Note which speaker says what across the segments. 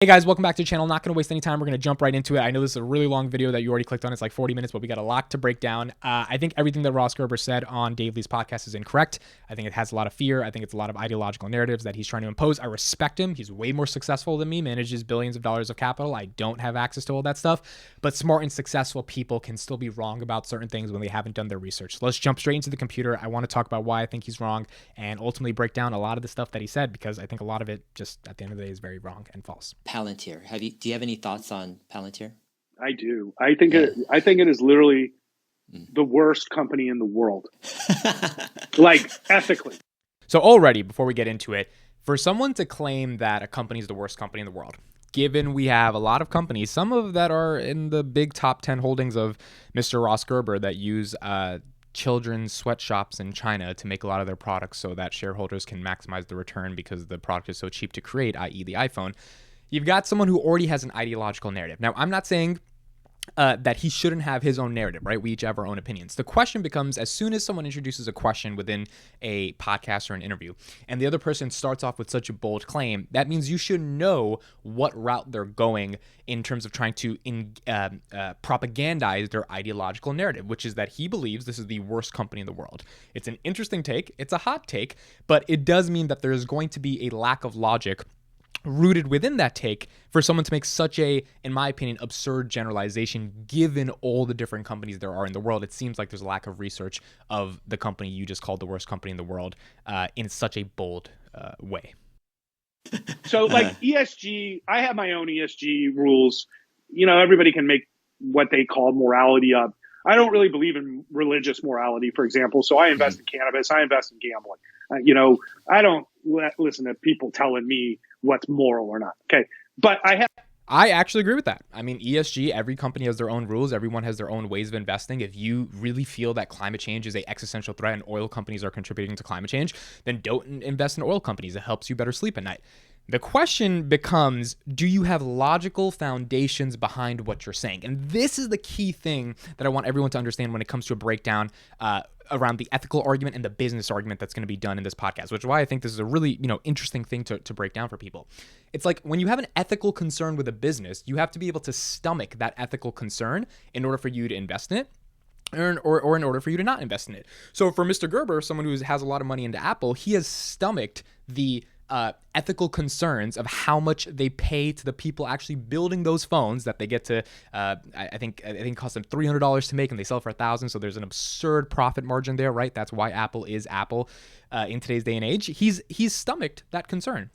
Speaker 1: Hey guys, welcome back to the channel. Not going to waste any time. We're going to jump right into it. I know this is a really long video that you already clicked on. It's like 40 minutes, but we got a lot to break down. I think everything that Ross Gerber said on Dave Lee's podcast is incorrect. I think it has a lot of fear. I think it's a lot of ideological narratives that he's trying to impose. I respect him. He's way more successful than me, manages billions of dollars of capital. I don't have access to all that stuff, but smart and successful people can still be wrong about certain things when they haven't done their research. So let's jump straight into the computer. I want to talk about why I think he's wrong and ultimately break down a lot of the stuff that he said, because I think a lot of it just at the end of the day is very wrong and false.
Speaker 2: Palantir. Do you have any thoughts on Palantir?
Speaker 3: I do. I think it is literally the worst company in the world. Like, ethically.
Speaker 1: So already, before we get into it, for someone to claim that a company is the worst company in the world, given we have a lot of companies, some of that are in the big top 10 holdings of Mr. Ross Gerber that use children's sweatshops in China to make a lot of their products so that shareholders can maximize the return because the product is so cheap to create, i.e. the iPhone. You've got someone who already has an ideological narrative. Now, I'm not saying that he shouldn't have his own narrative, right? We each have our own opinions. The question becomes, as soon as someone introduces a question within a podcast or an interview, and the other person starts off with such a bold claim, that means you should know what route they're going in terms of trying to propagandize their ideological narrative, which is that he believes this is the worst company in the world. It's an interesting take. It's a hot take, but it does mean that there's going to be a lack of logic rooted within that take for someone to make such a, in my opinion, absurd generalization given all the different companies there are in the world. It seems like there's a lack of research of the company you just called the worst company in the world in such a bold way.
Speaker 3: So like ESG, I have my own ESG rules. You know, everybody can make what they call morality up. I don't really believe in religious morality, for example. So I invest in cannabis. I invest in gambling. I don't listen to people telling me what's moral or not. Okay. But
Speaker 1: I actually agree with that. I mean, ESG, every company has their own rules. Everyone has their own ways of investing. If you really feel that climate change is an existential threat and oil companies are contributing to climate change, then don't invest in oil companies. It helps you better sleep at night. The question becomes, do you have logical foundations behind what you're saying? And this is the key thing that I want everyone to understand when it comes to a breakdown around the ethical argument and the business argument that's going to be done in this podcast, which is why I think this is a really, interesting thing to break down for people. It's like when you have an ethical concern with a business, you have to be able to stomach that ethical concern in order for you to invest in it. Or in order for you to not invest in it. So for Mr. Gerber, someone who has a lot of money into Apple, he has stomached the ethical concerns of how much they pay to the people actually building those phones that they get to, I think it costs them $300 to make and they sell for $1,000. So there's an absurd profit margin there, right? That's why Apple is Apple in today's day and age. He's stomached that concern.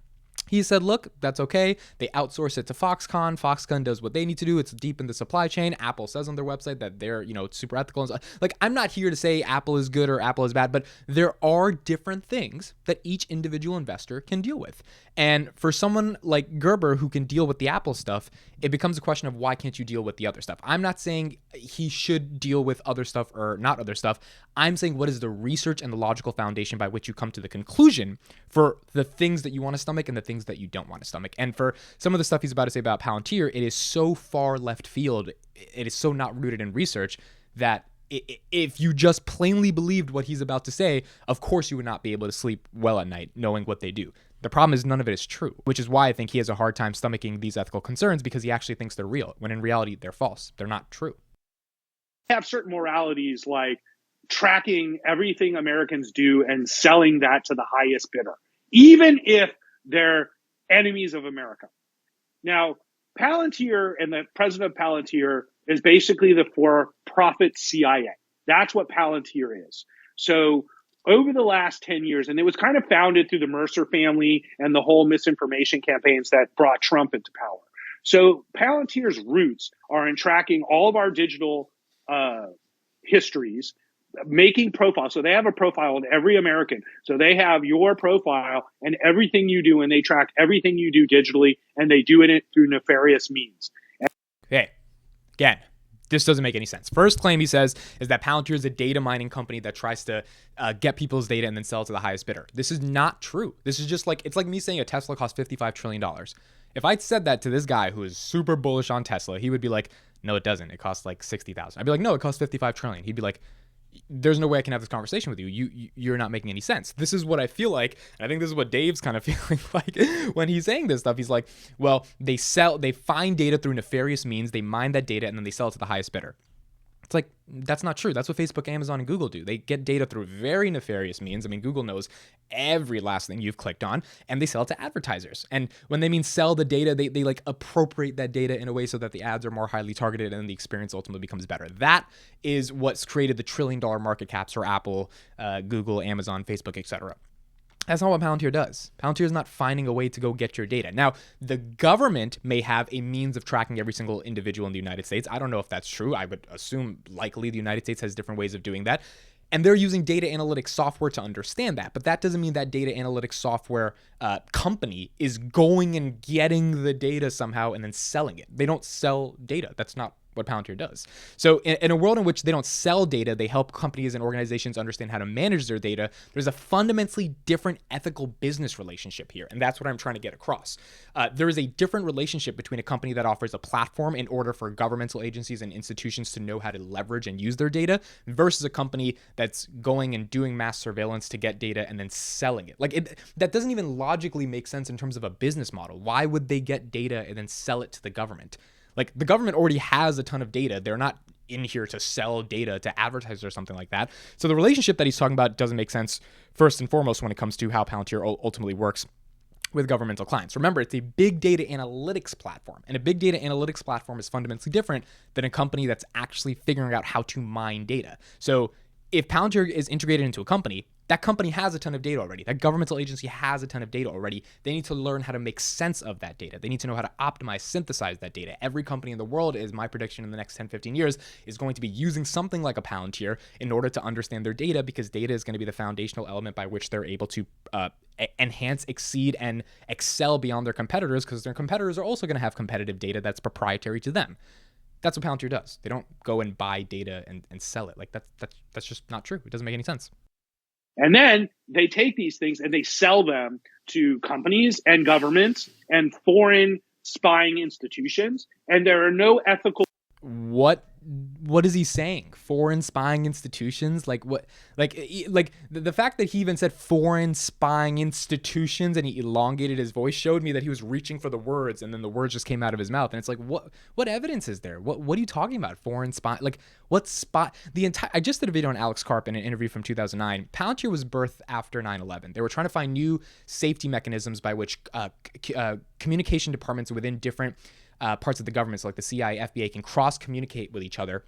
Speaker 1: He said, look, that's okay. They outsource it to Foxconn. Foxconn does what they need to do. It's deep in the supply chain. Apple says on their website that they're, super ethical. And stuff. Like, I'm not here to say Apple is good or Apple is bad, but there are different things that each individual investor can deal with. And for someone like Gerber who can deal with the Apple stuff, it becomes a question of why can't you deal with the other stuff? I'm not saying he should deal with other stuff or not other stuff. I'm saying what is the research and the logical foundation by which you come to the conclusion for the things that you want to stomach and the things that you don't want to stomach. And for some of the stuff he's about to say about Palantir, it is so far left field, it is so not rooted in research that if you just plainly believed what he's about to say, of course you would not be able to sleep well at night knowing what they do. The problem is none of it is true, which is why I think he has a hard time stomaching these ethical concerns, because he actually thinks they're real, when in reality they're false. They're not true.
Speaker 3: have certain moralities like tracking everything Americans do and selling that to the highest bidder, even if they're enemies of America. Now, Palantir and the president of Palantir is basically the for-profit CIA. That's what Palantir is. So over the last 10 years, and it was kind of founded through the Mercer family and the whole misinformation campaigns that brought Trump into power. So Palantir's roots are in tracking all of our digital histories, making profiles. So they have a profile of every American. So they have your profile and everything you do, and they track everything you do digitally, and they do it through nefarious means.
Speaker 1: Okay, again, this doesn't make any sense. First claim he says is that Palantir is a data mining company that tries to get people's data and then sell it to the highest bidder. This is not true. This is just like, it's like me saying a Tesla costs $55 trillion. If I'd said that to this guy who is super bullish on Tesla, he would be like, no, it doesn't. It costs like 60,000. I'd be like, no, it costs 55 trillion. He'd be like, there's no way I can have this conversation with you. You're not making any sense. This is what I feel like, and I think this is what Dave's kind of feeling like when he's saying this stuff. He's like, well, they find data through nefarious means, they mine that data, and then they sell it to the highest bidder. It's like, that's not true. That's what Facebook, Amazon, and Google do. They get data through very nefarious means. I mean, Google knows every last thing you've clicked on, and they sell it to advertisers. And when they mean sell the data, they like appropriate that data in a way so that the ads are more highly targeted and the experience ultimately becomes better. That is what's created the trillion-dollar market caps for Apple, Google, Amazon, Facebook, etc. That's not what Palantir does. Palantir is not finding a way to go get your data. Now, the government may have a means of tracking every single individual in the United States. I don't know if that's true. I would assume likely the United States has different ways of doing that. And they're using data analytics software to understand that. But that doesn't mean that data analytics software company is going and getting the data somehow and then selling it. They don't sell data. That's not what Palantir does. So in a world in which they don't sell data, they help companies and organizations understand how to manage their data. There's a fundamentally different ethical business relationship here. And that's what I'm trying to get across. There is a different relationship between a company that offers a platform in order for governmental agencies and institutions to know how to leverage and use their data versus a company that's going and doing mass surveillance to get data and then selling it. That doesn't even logically make sense in terms of a business model. Why would they get data and then sell it to the government? Like, the government already has a ton of data. They're not in here to sell data to advertisers or something like that. So the relationship that he's talking about doesn't make sense, first and foremost, when it comes to how Palantir ultimately works with governmental clients. Remember, it's a big data analytics platform, and a big data analytics platform is fundamentally different than a company that's actually figuring out how to mine data. So if Palantir is integrated into a company, that company has a ton of data already. That governmental agency has a ton of data already. They need to learn how to make sense of that data. They need to know how to optimize, synthesize that data. Every company in the world, is my prediction in the next 10, 15 years, is going to be using something like a Palantir in order to understand their data, because data is going to be the foundational element by which they're able to enhance, exceed, and excel beyond their competitors, because their competitors are also going to have competitive data that's proprietary to them. That's what Palantir does. They don't go and buy data and sell it. Like, that's just not true. It doesn't make any sense.
Speaker 3: And then they take these things and they sell them to companies and governments and foreign spying institutions. And there are no ethical.
Speaker 1: What is he saying? Foreign spying institutions? Like what? Like the fact that he even said foreign spying institutions and he elongated his voice showed me that he was reaching for the words, and then the words just came out of his mouth. And it's like, what evidence is there? What are you talking about? Foreign spy? Like, what spy? I just did a video on Alex Karp in an interview from 2009. Palantir was birthed after 9/11. They were trying to find new safety mechanisms by which communication departments within different parts of the government, so like the CIA, FBI, can cross-communicate with each other,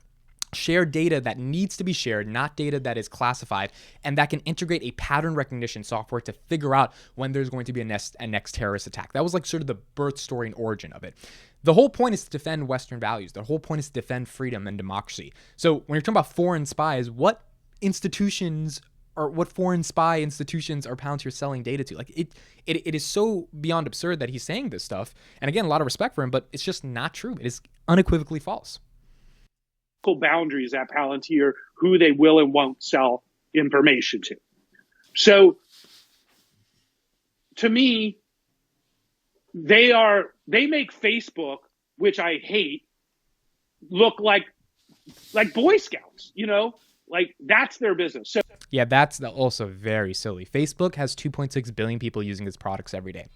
Speaker 1: share data that needs to be shared, not data that is classified, and that can integrate a pattern recognition software to figure out when there's going to be a next terrorist attack. That was like sort of the birth story and origin of it. The whole point is to defend Western values. The whole point is to defend freedom and democracy. So when you're talking about foreign spies, what institutions or what foreign spy institutions are Palantir selling data to? Like, it is so beyond absurd that he's saying this stuff. And again, a lot of respect for him, but it's just not true. It is unequivocally false.
Speaker 3: Boundaries at Palantir, who they will and won't sell information to. So, to me, they make Facebook, which I hate, look like Boy Scouts, like that's their business. So
Speaker 1: yeah, that's also very silly. Facebook has 2.6 billion people using its products every day.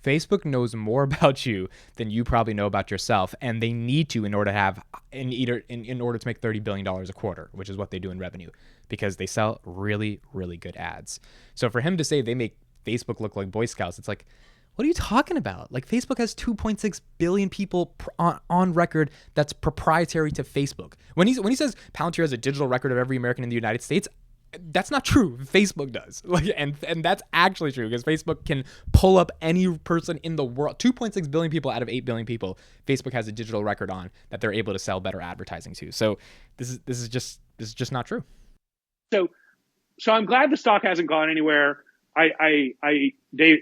Speaker 1: Facebook knows more about you than you probably know about yourself, and they need to in order to make $30 billion a quarter, which is what they do in revenue, because they sell really, really good ads. So for him to say they make Facebook look like Boy Scouts, it's like, what are you talking about? Like, Facebook has 2.6 billion people on record that's proprietary to Facebook. When he says Palantir has a digital record of every American in the United States, that's not true. Facebook does. And that's actually true, because Facebook can pull up any person in the world. 2.6 billion people out of 8 billion people, Facebook has a digital record on that they're able to sell better advertising to. So this is just not true.
Speaker 3: So I'm glad the stock hasn't gone anywhere. The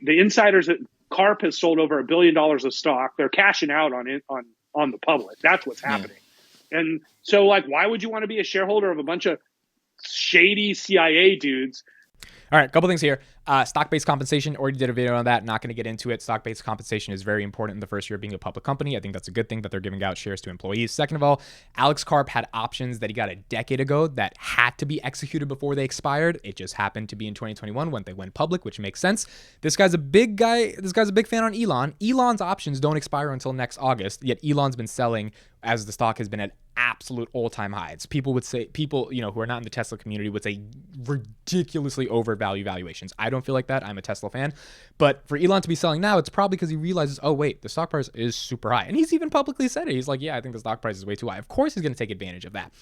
Speaker 3: insiders at Karp has sold over $1 billion of stock. They're cashing out on it on the public. That's what's happening. Yeah. And so, like, why would you want to be a shareholder of a bunch of shady CIA dudes?
Speaker 1: All right, a couple things here. Stock-based compensation, already did a video on that. Not going to get into it. Stock-based compensation is very important in the first year of being a public company. I think that's a good thing that they're giving out shares to employees. Second of all, Alex Karp had options that he got a decade ago that had to be executed before they expired. It just happened to be in 2021 when they went public, which makes sense. This guy's a big guy. This guy's a big fan on Elon. Elon's options don't expire until next August, yet Elon's been selling as the stock has been at absolute all-time highs. People, who are not in the Tesla community would say ridiculously overvalued valuations. I don't feel like that. I'm a Tesla fan. But for Elon to be selling now, it's probably because he realizes, oh, wait, the stock price is super high. And he's even publicly said it. He's like, yeah, I think the stock price is way too high. Of course he's going to take advantage of that.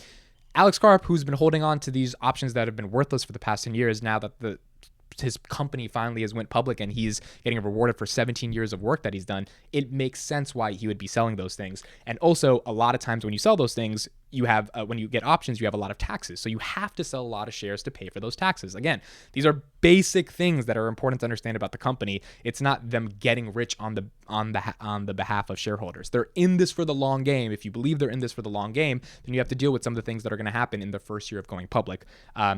Speaker 1: Alex Karp, who's been holding on to these options that have been worthless for the past 10 years, now that his company finally has went public and he's getting rewarded for 17 years of work that he's done, it makes sense why he would be selling those things. And also, a lot of times when you sell those things, you have when you get options, you have a lot of taxes. So you have to sell a lot of shares to pay for those taxes. Again, these are basic things that are important to understand about the company. It's not them getting rich on the behalf of shareholders. They're in this for the long game. If you believe they're in this for the long game, then you have to deal with some of the things that are going to happen in the first year of going public.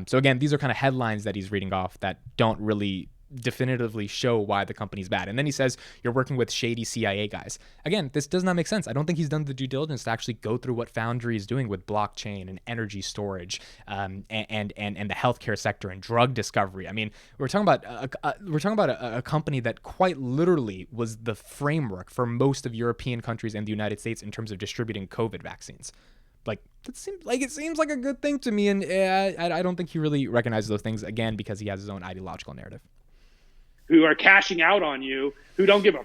Speaker 1: So again, these are kind of headlines that he's reading off that don't really definitively show why the company's bad. And then he says you're working with shady CIA guys. Again, this does not make sense. I don't think he's done the due diligence to actually go through what Foundry is doing with blockchain and energy storage, and the healthcare sector and drug discovery. I mean, we're talking about a company that quite literally was the framework for most of European countries and the United States in terms of distributing COVID vaccines. Like, it seems like a good thing to me, and I don't think he really recognizes those things, again, because he has his own ideological narrative.
Speaker 3: Who are cashing out on you, who don't give a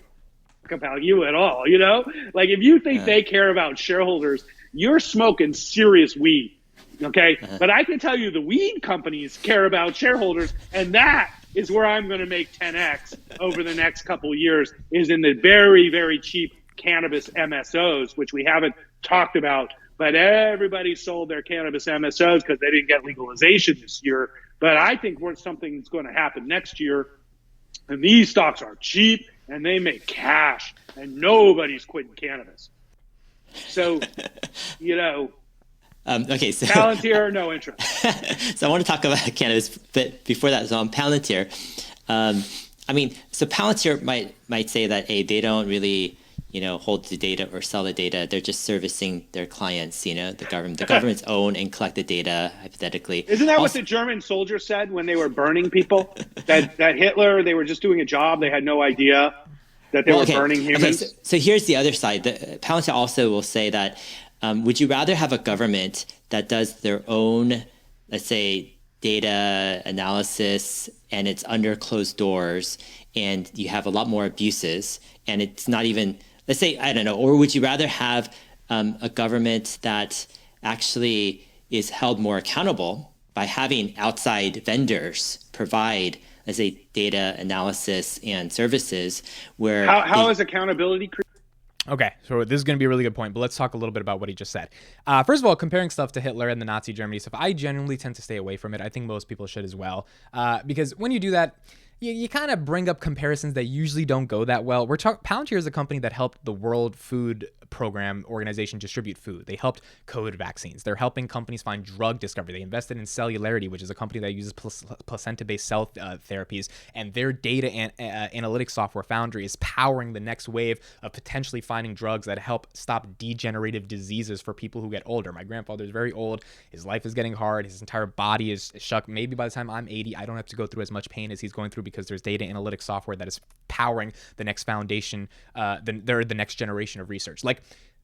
Speaker 3: fuck about you at all, you know? Like, if you think they care about shareholders, you're smoking serious weed, okay? But I can tell you the weed companies care about shareholders, and that is where I'm going to make 10x over the next couple of years, is in the very, very cheap cannabis MSOs, which we haven't talked about, but everybody sold their cannabis MSOs because they didn't get legalization this year. But I think something's going to happen next year. And these stocks are cheap and they make cash and nobody's quitting cannabis. So,
Speaker 2: okay, so
Speaker 3: Palantir, no interest.
Speaker 2: So I want to talk about cannabis, but before that, so on Palantir, so Palantir might say that, hey, they don't really, hold the data or sell the data. They're just servicing their clients, the government's own and collect the data, hypothetically.
Speaker 3: Isn't that what the German soldiers said when they were burning people? that Hitler, they were just doing a job. They had no idea that they were burning humans.
Speaker 2: Okay, so here's the other side. Palantir also will say that, would you rather have a government that does their own, let's say, data analysis, and it's under closed doors, and you have a lot more abuses, and it's not even, let's say, I don't know, or would you rather have a government that actually is held more accountable by having outside vendors provide, let's say, data analysis and services where...
Speaker 3: How is accountability created?
Speaker 1: Okay, so this is going to be a really good point, but let's talk a little bit about what he just said. First of all, comparing stuff to Hitler and the Nazi Germany stuff, I genuinely tend to stay away from it. I think most people should as well, because when you do that, you kind of bring up comparisons that usually don't go that well. Palantir is a company that helped the World Food Program Organization distribute food. They helped code vaccines. They're helping companies find drug discovery. They invested in Cellularity, which is a company that uses placenta-based cell therapies, and their data and analytics software Foundry is powering the next wave of potentially finding drugs that help stop degenerative diseases for people who get older. My grandfather is very old. His life is getting hard. His entire body is shook. Maybe by the time I'm 80, I don't have to go through as much pain as he's going through because there's data analytics software that is powering the next foundation, the next generation of research. Like,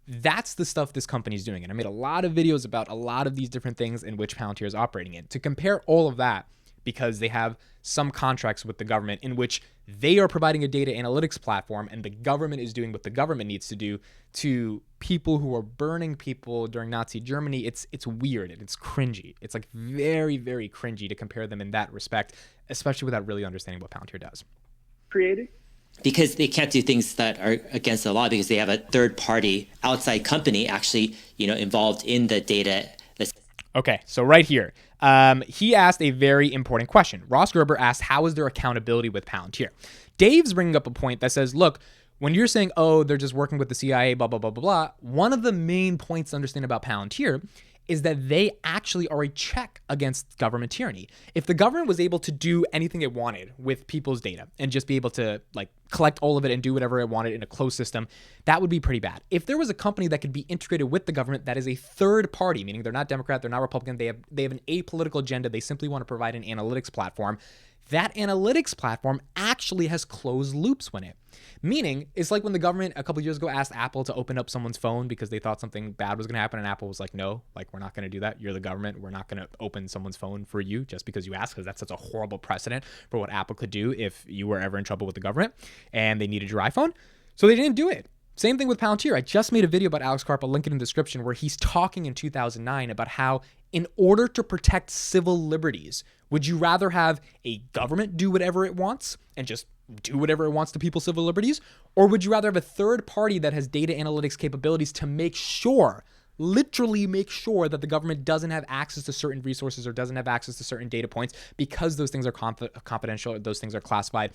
Speaker 1: that's the stuff this company is doing. And I made a lot of videos about a lot of these different things in which Palantir is operating in. To compare all of that, because they have some contracts with the government in which they are providing a data analytics platform and the government is doing what the government needs to do to people who are burning people during Nazi Germany, it's weird and it's cringy. It's like very, very cringy to compare them in that respect, especially without really understanding what Palantir does.
Speaker 3: Created?
Speaker 2: Because they can't do things that are against the law because they have a third party outside company actually, involved in the data.
Speaker 1: Okay, so right here, he asked a very important question. Ross Gerber asked, how is there accountability with Palantir? Dave's bringing up a point that says, look, when you're saying, oh, they're just working with the CIA, blah, blah, blah, blah, blah, one of the main points to understand about Palantir is that they actually are a check against government tyranny. If the government was able to do anything it wanted with people's data and just be able to like collect all of it and do whatever it wanted in a closed system, that would be pretty bad. If there was a company that could be integrated with the government that is a third party, meaning they're not Democrat, they're not Republican, they have an apolitical agenda, they simply want to provide an analytics platform, that analytics platform actually has closed loops when it. Meaning, it's like when the government a couple years ago asked Apple to open up someone's phone because they thought something bad was going to happen, and Apple was like, no, like, we're not going to do that. You're the government. We're not going to open someone's phone for you just because you asked, because that's such a horrible precedent for what Apple could do if you were ever in trouble with the government and they needed your iPhone. So they didn't do it. Same thing with Palantir. I just made a video about Alex Karp. I'll link it in the description, where he's talking in 2009 about how in order to protect civil liberties, would you rather have a government do whatever it wants and just do whatever it wants to people's civil liberties? Or would you rather have a third party that has data analytics capabilities to make sure, literally make sure, that the government doesn't have access to certain resources or doesn't have access to certain data points because those things are confidential or those things are classified?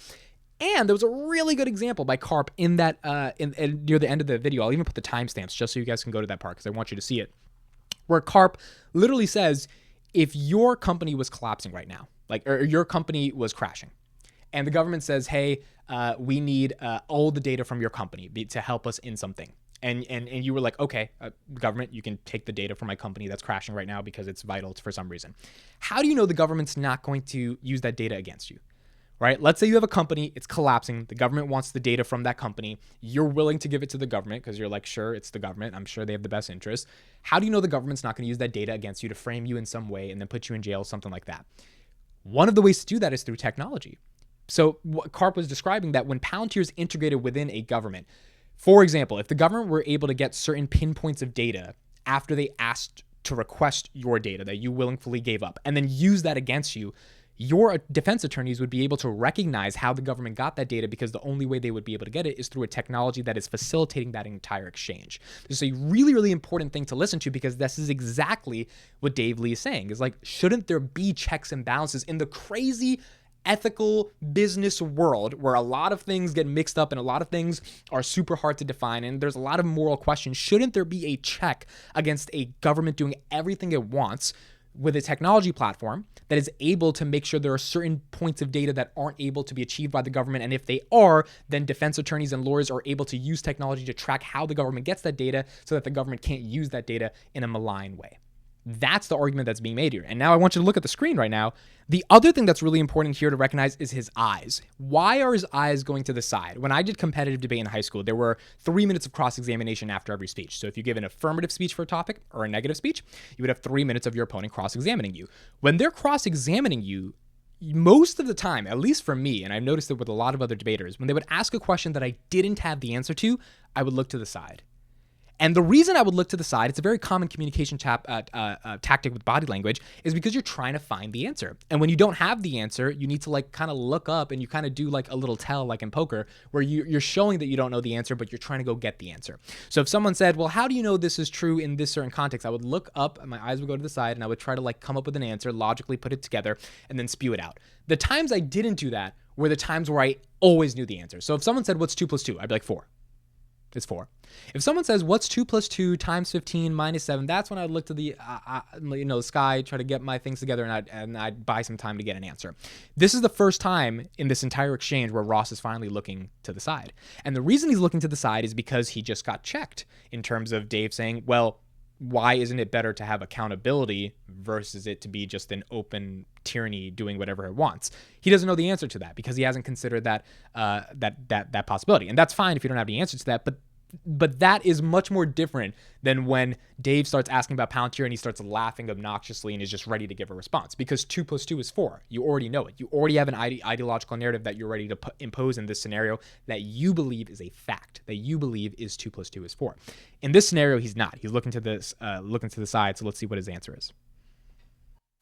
Speaker 1: And there was a really good example by Karp in that in near the end of the video. I'll even put the timestamps just so you guys can go to that part because I want you to see it. Where Karp literally says, if your company was collapsing right now, like, or your company was crashing, and the government says, hey, we need all the data from your company to help us in something. And you were like, okay, government, you can take the data from my company that's crashing right now because it's vital for some reason. How do you know the government's not going to use that data against you? Right? Let's say you have a company, it's collapsing. The government wants the data from that company. You're willing to give it to the government because you're like, sure, it's the government. I'm sure they have the best interest. How do you know the government's not going to use that data against you to frame you in some way and then put you in jail, something like that? One of the ways to do that is through technology. So what Karp was describing, that when Palantir is integrated within a government, for example, if the government were able to get certain pinpoints of data after they asked to request your data that you willingly gave up and then use that against you, your defense attorneys would be able to recognize how the government got that data, because the only way they would be able to get it is through a technology that is facilitating that entire exchange. This is a really, really important thing to listen to, because this is exactly what Dave Lee is saying, is like, shouldn't there be checks and balances in the crazy ethical business world where a lot of things get mixed up and a lot of things are super hard to define and there's a lot of moral questions? Shouldn't there be a check against a government doing everything it wants with a technology platform that is able to make sure there are certain points of data that aren't able to be achieved by the government? And if they are, then defense attorneys and lawyers are able to use technology to track how the government gets that data so that the government can't use that data in a malign way. That's the argument that's being made here. And now I want you to look at the screen right now. The other thing that's really important here to recognize is his eyes. Why are his eyes going to the side? When I did competitive debate in high school, there were 3 minutes of cross-examination after every speech. So if you give an affirmative speech for a topic or a negative speech, you would have 3 minutes of your opponent cross-examining you. When they're cross-examining you, most of the time, at least for me, and I've noticed it with a lot of other debaters, when they would ask a question that I didn't have the answer to, I would look to the side. And the reason I would look to the side, it's a very common communication tactic with body language, is because you're trying to find the answer. And when you don't have the answer, you need to like kind of look up and you kind of do like a little tell, like in poker, where you're showing that you don't know the answer, but you're trying to go get the answer. So if someone said, well, how do you know this is true in this certain context? I would look up and my eyes would go to the side and I would try to like come up with an answer, logically put it together, and then spew it out. The times I didn't do that were the times where I always knew the answer. So if someone said, what's 2 + 2? I'd be like, 4. It's 4. If someone says, what's 2 + 2 times 15 minus 7, that's when I'd look to the the sky, try to get my things together, and I'd buy some time to get an answer. This is the first time in this entire exchange where Ross is finally looking to the side. And the reason he's looking to the side is because he just got checked in terms of Dave saying, well, why isn't it better to have accountability versus it to be just an open tyranny doing whatever it wants? He doesn't know the answer to that because he hasn't considered that that possibility. And that's fine if you don't have the answer to that, but that is much more different than when Dave starts asking about Palantir and he starts laughing obnoxiously and is just ready to give a response, because 2 + 2 is 4. You already know it. You already have an ideological narrative that you're ready to impose in this scenario that you believe is a fact, that you believe is 2 + 2 is 4. In this scenario, he's not. He's looking to the side. So let's see what his answer is.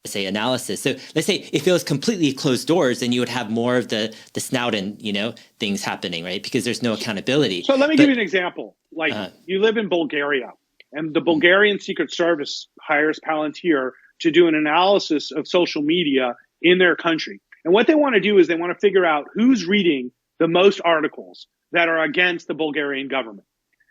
Speaker 2: Say analysis. So let's say if it was completely closed doors, then you would have more of the snout and things happening, right? Because there's no accountability.
Speaker 3: So let me give you an example. Like you live in Bulgaria, and the Bulgarian Secret Service hires Palantir to do an analysis of social media in their country. And what they want to do is they want to figure out who's reading the most articles that are against the Bulgarian government.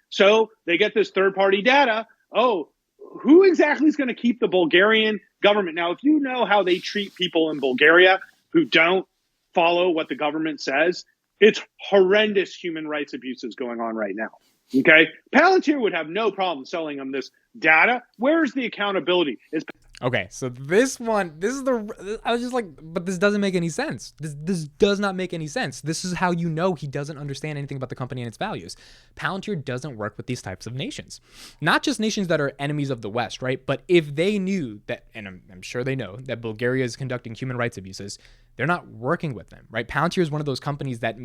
Speaker 3: So they get this third-party data. Oh, who exactly is going to keep the Bulgarian government? Now, if you know how they treat people in Bulgaria who don't follow what the government says, it's horrendous human rights abuses going on right now. Okay? Palantir would have no problem selling them this data. Where's the accountability?
Speaker 1: Okay, so this is I was just like, but this doesn't make any sense. This does not make any sense. This is how you know he doesn't understand anything about the company and its values. Palantir doesn't work with these types of nations. Not just nations that are enemies of the West, right? But if they knew that, and I'm sure they know, that Bulgaria is conducting human rights abuses, they're not working with them, right? Palantir is one of those companies that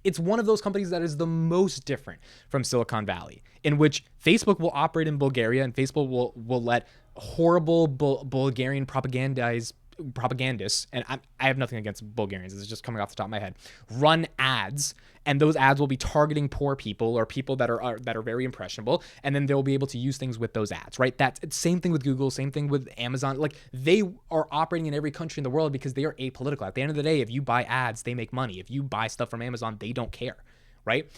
Speaker 1: it's one of those companies that is the most different from Silicon Valley, in which Facebook will operate in Bulgaria and Facebook will let horrible Bulgarian propagandists, and I have nothing against Bulgarians, this is just coming off the top of my head, run ads, and those ads will be targeting poor people or people that are very impressionable, and then they'll be able to use things with those ads, right? That's same thing with Google, same thing with Amazon. Like, they are operating in every country in the world because they are apolitical. At the end of the day, if you buy ads, they make money. If you buy stuff from Amazon, they don't care, right?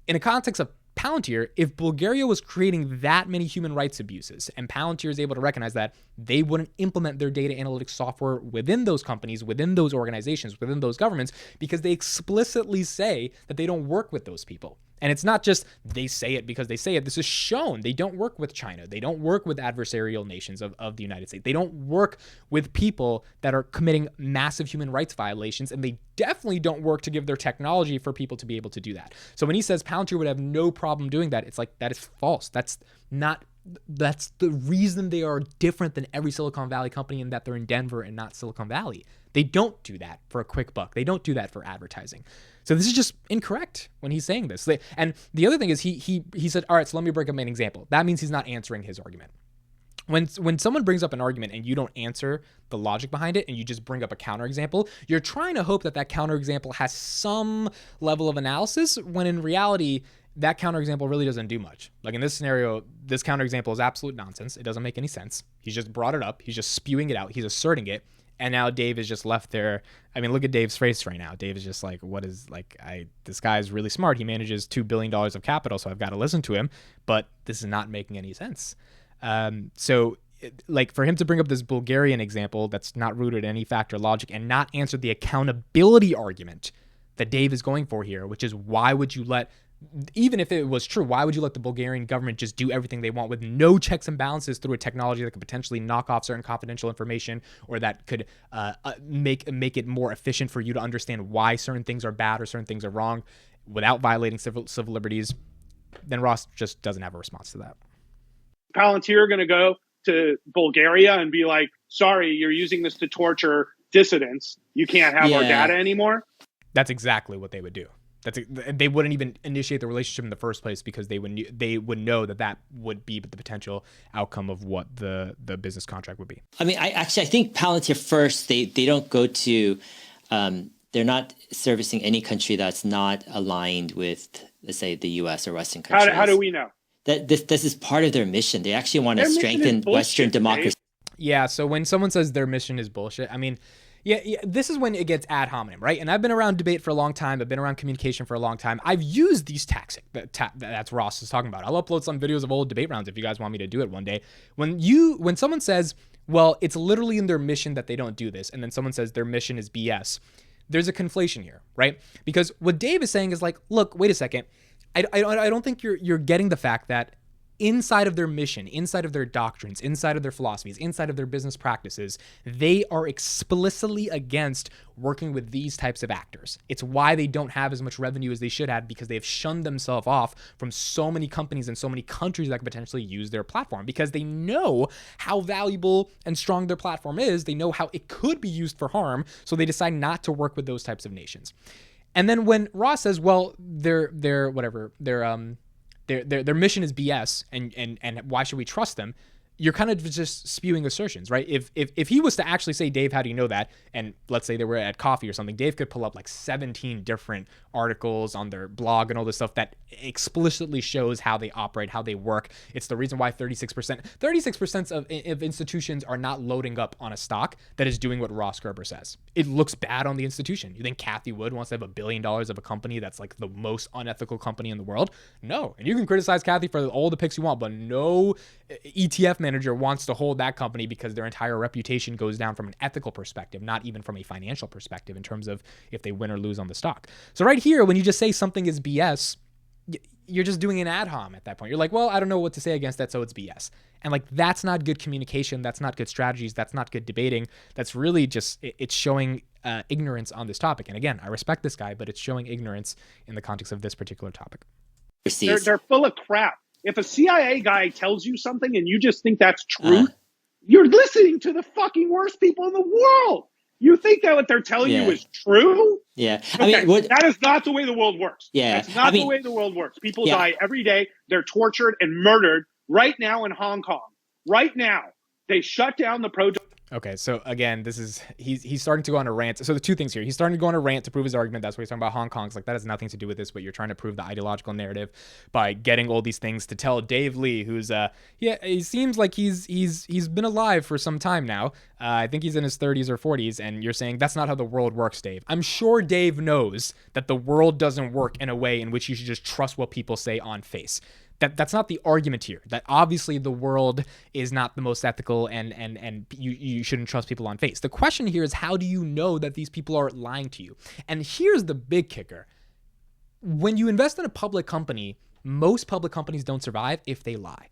Speaker 1: In the context of Palantir, if Bulgaria was creating that many human rights abuses and Palantir is able to recognize that, they wouldn't implement their data analytics software within those companies, within those organizations, within those governments, because they explicitly say that they don't work with those people. And it's not just they say it because they say it. This is shown. They don't work with China. They don't work with adversarial nations of the United States. They don't work with people that are committing massive human rights violations, and they definitely don't work to give their technology for people to be able to do that. So when he says Palantir would have no problem doing that, it's like, that is false. That's the reason they are different than every Silicon Valley company, in that they're in Denver and not Silicon Valley. They don't do that for a quick buck. They don't do that for advertising. So this is just incorrect when he's saying this. And the other thing is he said, all right, so let me break up an example. That means he's not answering his argument. When someone brings up an argument and you don't answer the logic behind it and you just bring up a counterexample, you're trying to hope that that counterexample has some level of analysis, when in reality, that counterexample really doesn't do much. Like in this scenario, this counterexample is absolute nonsense. It doesn't make any sense. He's just brought it up. He's just spewing it out. He's asserting it. And now Dave is just left there. I mean, look at Dave's face right now. Dave is just like, this guy is really smart. He manages $2 billion of capital, so I've got to listen to him. But this is not making any sense. So for him to bring up this Bulgarian example that's not rooted in any fact or logic and not answer the accountability argument that Dave is going for here, which is, why would you let, even if it was true, why would you let the Bulgarian government just do everything they want with no checks and balances through a technology that could potentially knock off certain confidential information, or that could make it more efficient for you to understand why certain things are bad or certain things are wrong without violating civil liberties? Then Ross just doesn't have a response to that.
Speaker 3: Palantir going to go to Bulgaria and be like, sorry, you're using this to torture dissidents. You can't have our data anymore? That's
Speaker 1: exactly what they would do. They wouldn't even initiate the relationship in the first place, because they would know that would be the potential outcome of what the business contract would be.
Speaker 2: I mean, I think Palantir first, they don't go to, they're not servicing any country that's not aligned with, let's say, the U.S. or Western countries.
Speaker 3: How do we know?
Speaker 2: That this is part of their mission. They actually want to strengthen Western democracy.
Speaker 1: Yeah, so when someone says their mission is bullshit, I mean, yeah, this is when it gets ad hominem, right? And I've been around debate for a long time. I've been around communication for a long time. I've used these tactics that's Ross is talking about. I'll upload some videos of old debate rounds if you guys want me to do it one day. When someone says, well, it's literally in their mission that they don't do this, and then someone says their mission is BS, there's a conflation here, right? Because what Dave is saying is like, look, wait a second. I don't think you're getting the fact that inside of their mission, inside of their doctrines, inside of their philosophies, inside of their business practices, they are explicitly against working with these types of actors. It's why they don't have as much revenue as they should have, because they've shunned themselves off from so many companies and so many countries that could potentially use their platform, because they know how valuable and strong their platform is. They know how it could be used for harm, so they decide not to work with those types of nations. And then when Ross says, well, their mission is BS, and why should we trust them? You're kind of just spewing assertions, right? If he was to actually say, Dave, how do you know that? And let's say they were at coffee or something, Dave could pull up like 17 different articles on their blog and all this stuff that explicitly shows how they operate, how they work. It's the reason why 36% of institutions are not loading up on a stock that is doing what Ross Gerber says. It looks bad on the institution. You think Cathie Wood wants to have $1 billion of a company that's like the most unethical company in the world? No. And you can criticize Cathie for all the picks you want, but no ETF manager wants to hold that company because their entire reputation goes down from an ethical perspective, not even from a financial perspective in terms of if they win or lose on the stock. So right here, when you just say something is BS, you're just doing an ad hom at that point. You're like, well, I don't know what to say against that, so it's BS. And like, that's not good communication. That's not good strategies. That's not good debating. That's really just, it's showing ignorance on this topic. And again, I respect this guy, but it's showing ignorance in the context of this particular topic.
Speaker 3: They're full of crap. If a CIA guy tells you something and you just think that's true, you're listening to the fucking worst people in the world. You think that what they're telling you is true?
Speaker 2: Yeah.
Speaker 3: Okay. That is not the way the world works.
Speaker 2: Yeah.
Speaker 3: That's not the way the world works. People die every day. They're tortured and murdered right now in Hong Kong. Right now. They shut down the pro.
Speaker 1: Okay, so again, he's starting to go on a rant. So the two things here. He's starting to go on a rant to prove his argument. That's what he's talking about Hong Kong. It's like, that has nothing to do with this, but you're trying to prove the ideological narrative by getting all these things to tell Dave Lee, who's he seems like he's been alive for some time now. I think he's in his 30s or 40s, and you're saying that's not how the world works, Dave. I'm sure Dave knows that the world doesn't work in a way in which you should just trust what people say on face. That's not the argument here. That obviously the world is not the most ethical and you shouldn't trust people on face. The question here is, how do you know that these people are lying to you? And here's the big kicker. When you invest in a public company, most public companies don't survive if they lie.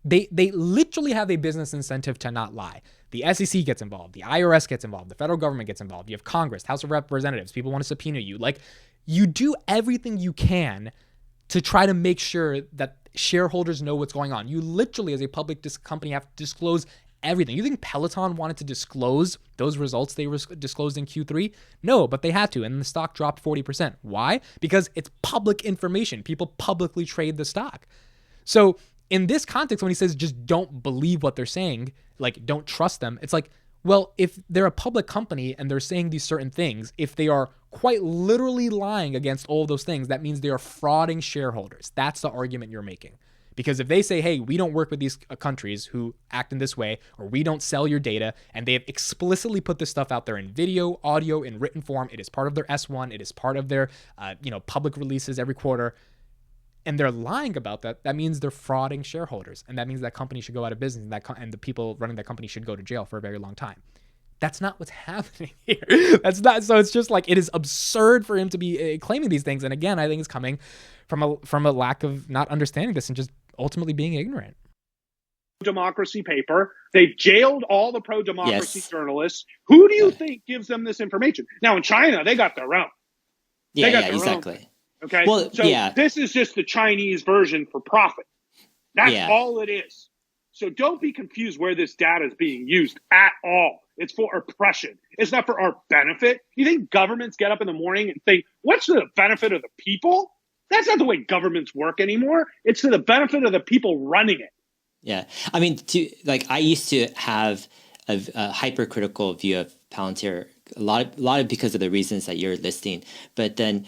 Speaker 1: They literally have a business incentive to not lie. The SEC gets involved. The IRS gets involved. The federal government gets involved. You have Congress, House of Representatives. People want to subpoena you. Like, you do everything you can to try to make sure that shareholders know what's going on. You literally, as a public company, have to disclose everything. You think Peloton wanted to disclose those results they disclosed in Q3? No, but they had to, and the stock dropped 40%. Why? Because it's public information. People publicly trade the stock. So in this context, when he says just don't believe what they're saying, like don't trust them, it's like, well, if they're a public company and they're saying these certain things, if they are quite literally lying against all of those things, that means they are frauding shareholders. That's the argument you're making. Because if they say, hey, we don't work with these countries who act in this way, or we don't sell your data, and they have explicitly put this stuff out there in video, audio, in written form, it is part of their S1, it is part of their public releases every quarter, and they're lying about that, that means they're frauding shareholders. And that means that company should go out of business, and the people running that company should go to jail for a very long time. That's not what's happening here. That's not. So it's just like, it is absurd for him to be claiming these things. And again, I think it's coming from a lack of not understanding this and just ultimately being ignorant.
Speaker 3: Democracy paper. They've jailed all the pro-democracy journalists. Who do you think gives them this information? Now in China, they got their own.
Speaker 2: Exactly.
Speaker 3: Okay. Well, so this is just the Chinese version for profit. That's all it is. So don't be confused where this data is being used at all. It's for oppression. It's not for our benefit. You think governments get up in the morning and think, what's to the benefit of the people? That's not the way governments work anymore. It's to the benefit of the people running it.
Speaker 2: Yeah. I mean, I used to have a hypercritical view of Palantir, a lot of because of the reasons that you're listing. But then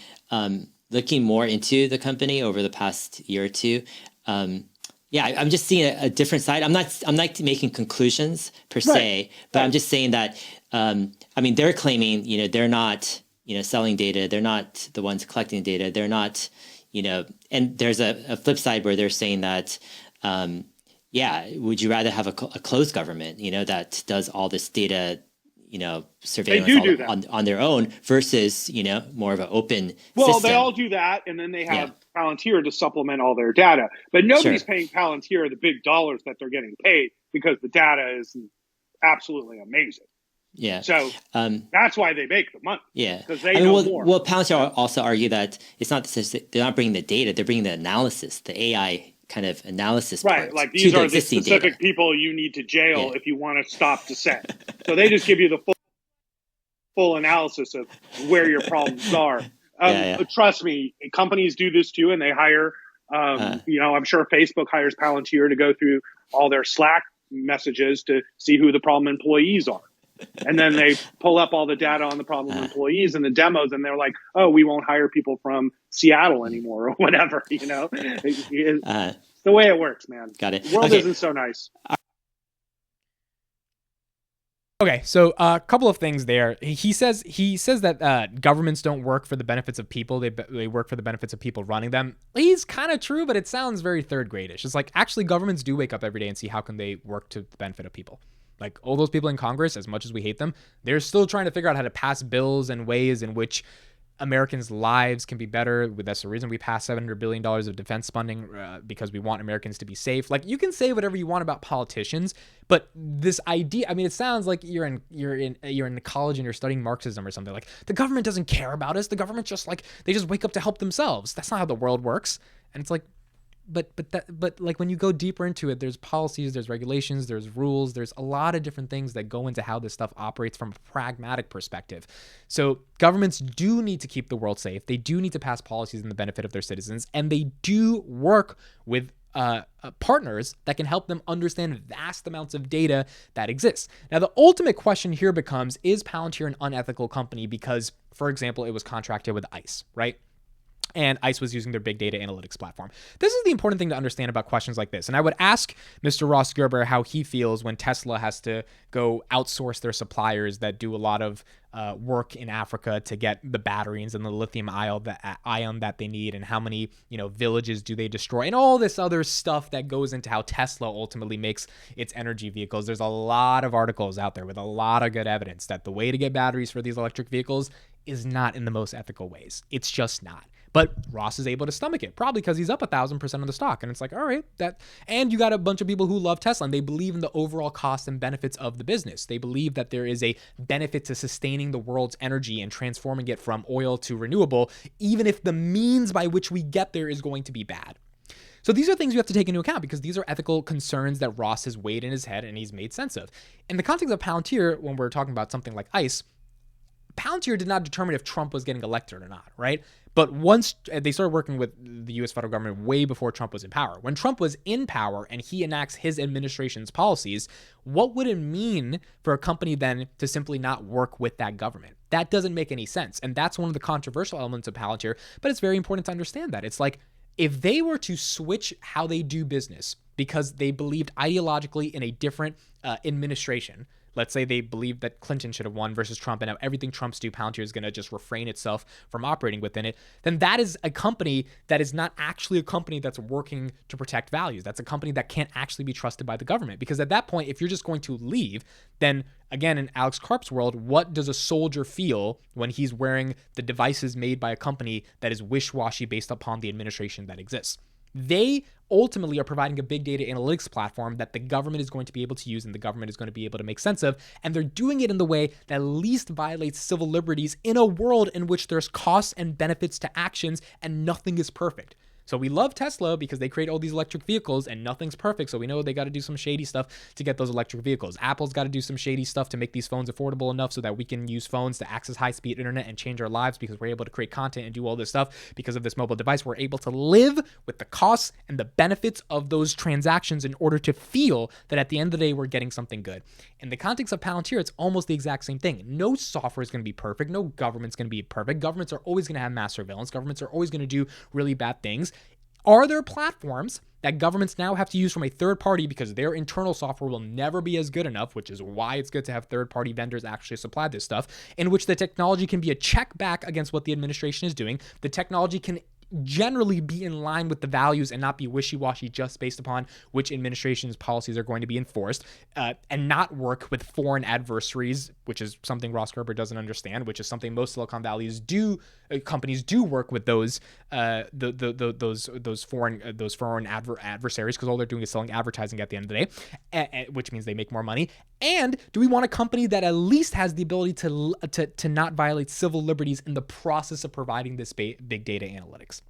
Speaker 2: looking more into the company over the past year or two, I'm just seeing a different side. I'm not making conclusions per se, but I'm just saying that, they're claiming, they're not, selling data. They're not the ones collecting data. They're not, and there's a flip side where they're saying that, would you rather have a closed government, that does all this data, surveillance on their own versus, more of an open system.
Speaker 3: They all do that, and then they have Palantir to supplement all their data. But nobody's paying Palantir the big dollars that they're getting paid because the data is absolutely amazing.
Speaker 2: Yeah.
Speaker 3: So that's why they make the money.
Speaker 2: Yeah.
Speaker 3: Because they know more.
Speaker 2: Well, Palantir also argue that it's not they're not bringing the data; they're bringing the analysis, the AI kind of analysis.
Speaker 3: Right. Like these are the specific people you need to jail if you want to stop dissent. So they just give you the full analysis of where your problems are. Trust me, companies do this too, and they hire. I'm sure Facebook hires Palantir to go through all their Slack messages to see who the problem employees are. And then they pull up all the data on the problem employees and the demos, and they're like, oh, we won't hire people from Seattle anymore or whatever, It's the way it works, man.
Speaker 2: Got it.
Speaker 3: The world isn't so nice.
Speaker 1: Okay, so a couple of things there. He says that governments don't work for the benefits of people; they work for the benefits of people running them. He's kind of true, but it sounds very third gradish. It's like actually governments do wake up every day and see how can they work to the benefit of people. Like all those people in Congress, as much as we hate them, they're still trying to figure out how to pass bills and ways in which Americans' lives can be better. That's the reason we passed $700 billion of defense funding because we want Americans to be safe. Like you can say whatever you want about politicians, but this idea, I mean, it sounds like you're in college and you're studying Marxism or something. Like the government doesn't care about us. The government just they just wake up to help themselves. That's not how the world works. And it's like, but like when you go deeper into it, there's policies, there's regulations, there's rules, there's a lot of different things that go into how this stuff operates from a pragmatic perspective. So governments do need to keep the world safe. They do need to pass policies in the benefit of their citizens, and they do work with partners that can help them understand vast amounts of data that exists. Now, the ultimate question here becomes, is Palantir an unethical company because, for example, it was contracted with ICE, right? And ICE was using their big data analytics platform. This is the important thing to understand about questions like this. And I would ask Mr. Ross Gerber how he feels when Tesla has to go outsource their suppliers that do a lot of work in Africa to get the batteries and the lithium ion that they need, and how many villages do they destroy, and all this other stuff that goes into how Tesla ultimately makes its energy vehicles. There's a lot of articles out there with a lot of good evidence that the way to get batteries for these electric vehicles is not in the most ethical ways. It's just not. But Ross is able to stomach it, probably because he's up 1,000% on the stock. And it's like, all right, and you got a bunch of people who love Tesla and they believe in the overall cost and benefits of the business. They believe that there is a benefit to sustaining the world's energy and transforming it from oil to renewable, even if the means by which we get there is going to be bad. So these are things you have to take into account because these are ethical concerns that Ross has weighed in his head and he's made sense of. In the context of Palantir, when we're talking about something like ICE, Palantir did not determine if Trump was getting elected or not, right? But once they started working with the U.S. federal government way before Trump was in power. When Trump was in power and he enacts his administration's policies, what would it mean for a company then to simply not work with that government? That doesn't make any sense. And that's one of the controversial elements of Palantir, but it's very important to understand that. It's like if they were to switch how they do business because they believed ideologically in a different administration, let's say they believe that Clinton should have won versus Trump, and now everything Trump's do, Palantir is going to just refrain itself from operating within it, then that is a company that is not actually a company that's working to protect values. That's a company that can't actually be trusted by the government. Because at that point, if you're just going to leave, then again, in Alex Karp's world, what does a soldier feel when he's wearing the devices made by a company that is wish-washy based upon the administration that exists? They ultimately are providing a big data analytics platform that the government is going to be able to use and the government is going to be able to make sense of. And they're doing it in the way that least violates civil liberties in a world in which there's costs and benefits to actions and nothing is perfect. So we love Tesla because they create all these electric vehicles and nothing's perfect. So we know they got to do some shady stuff to get those electric vehicles. Apple's got to do some shady stuff to make these phones affordable enough so that we can use phones to access high-speed internet and change our lives because we're able to create content and do all this stuff because of this mobile device. We're able to live with the costs and the benefits of those transactions in order to feel that at the end of the day, we're getting something good. In the context of Palantir, it's almost the exact same thing. No software is going to be perfect. No government's going to be perfect. Governments are always going to have mass surveillance. Governments are always going to do really bad things. Are there platforms that governments now have to use from a third party because their internal software will never be as good enough, which is why it's good to have third-party vendors actually supply this stuff, in which the technology can be a check back against what the administration is doing? The technology can generally be in line with the values and not be wishy-washy just based upon which administration's policies are going to be enforced, and not work with foreign adversaries, which is something Ross Gerber doesn't understand, which is something most Silicon Valley's companies do work with those foreign adversaries because all they're doing is selling advertising at the end of the day, which means they make more money. And do we want a company that at least has the ability to not violate civil liberties in the process of providing this big data analytics?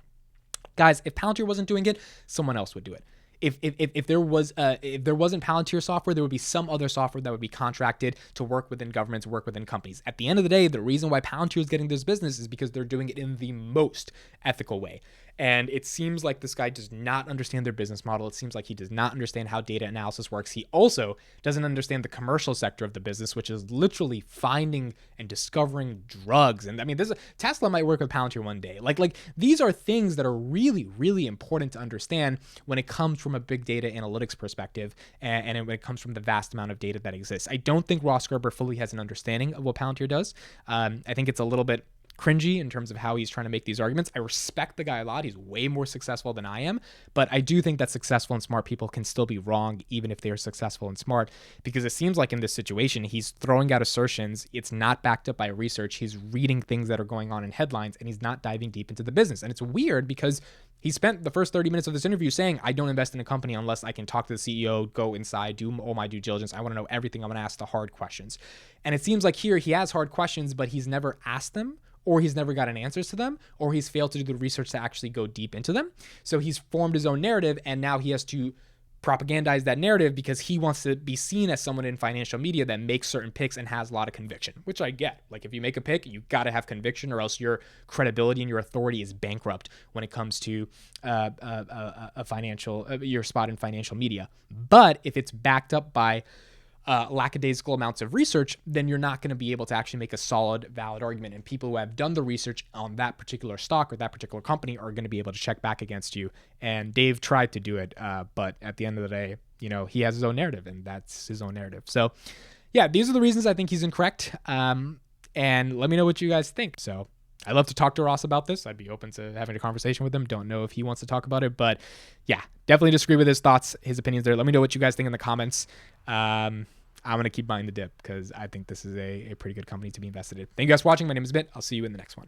Speaker 1: Guys, if Palantir wasn't doing it, someone else would do it. If there wasn't Palantir software, there would be some other software that would be contracted to work within governments, work within companies. At the end of the day, the reason why Palantir is getting this business is because they're doing it in the most ethical way. And it seems like this guy does not understand their business model. It seems like he does not understand how data analysis works. He also doesn't understand the commercial sector of the business, which is literally finding and discovering drugs. And I mean, Tesla might work with Palantir one day. Like these are things that are really, really important to understand when it comes from a big data analytics perspective, and when it comes from the vast amount of data that exists. I don't think Ross Gerber fully has an understanding of what Palantir does. I think it's a little bit cringy in terms of how he's trying to make these arguments. I respect the guy a lot. He's way more successful than I am, but I do think that successful and smart people can still be wrong even if they are successful and smart, because it seems like in this situation, he's throwing out assertions. It's not backed up by research. He's reading things that are going on in headlines, and he's not diving deep into the business. And it's weird because he spent the first 30 minutes of this interview saying, I don't invest in a company unless I can talk to the CEO, go inside, do all my due diligence. I want to know everything. I want to ask the hard questions. And it seems like here he has hard questions, but he's never asked them, or he's never gotten answers to them, or he's failed to do the research to actually go deep into them. So he's formed his own narrative, and now he has to propagandize that narrative because he wants to be seen as someone in financial media that makes certain picks and has a lot of conviction, which I get. Like, if you make a pick, you got to have conviction, or else your credibility and your authority is bankrupt when it comes to a financial, your spot in financial media. But if it's backed up by lackadaisical amounts of research, then you're not going to be able to actually make a solid, valid argument. And people who have done the research on that particular stock or that particular company are going to be able to check back against you. And Dave tried to do it, but at the end of the day, you know, he has his own narrative, and that's his own narrative. So yeah, these are the reasons I think he's incorrect. And let me know what you guys think. So I'd love to talk to Ross about this. I'd be open to having a conversation with him. Don't know if he wants to talk about it, but yeah, definitely disagree with his thoughts, his opinions there. Let me know what you guys think in the comments. I'm going to keep buying the dip because I think this is a pretty good company to be invested in. Thank you guys for watching. My name is Ben. I'll see you in the next one.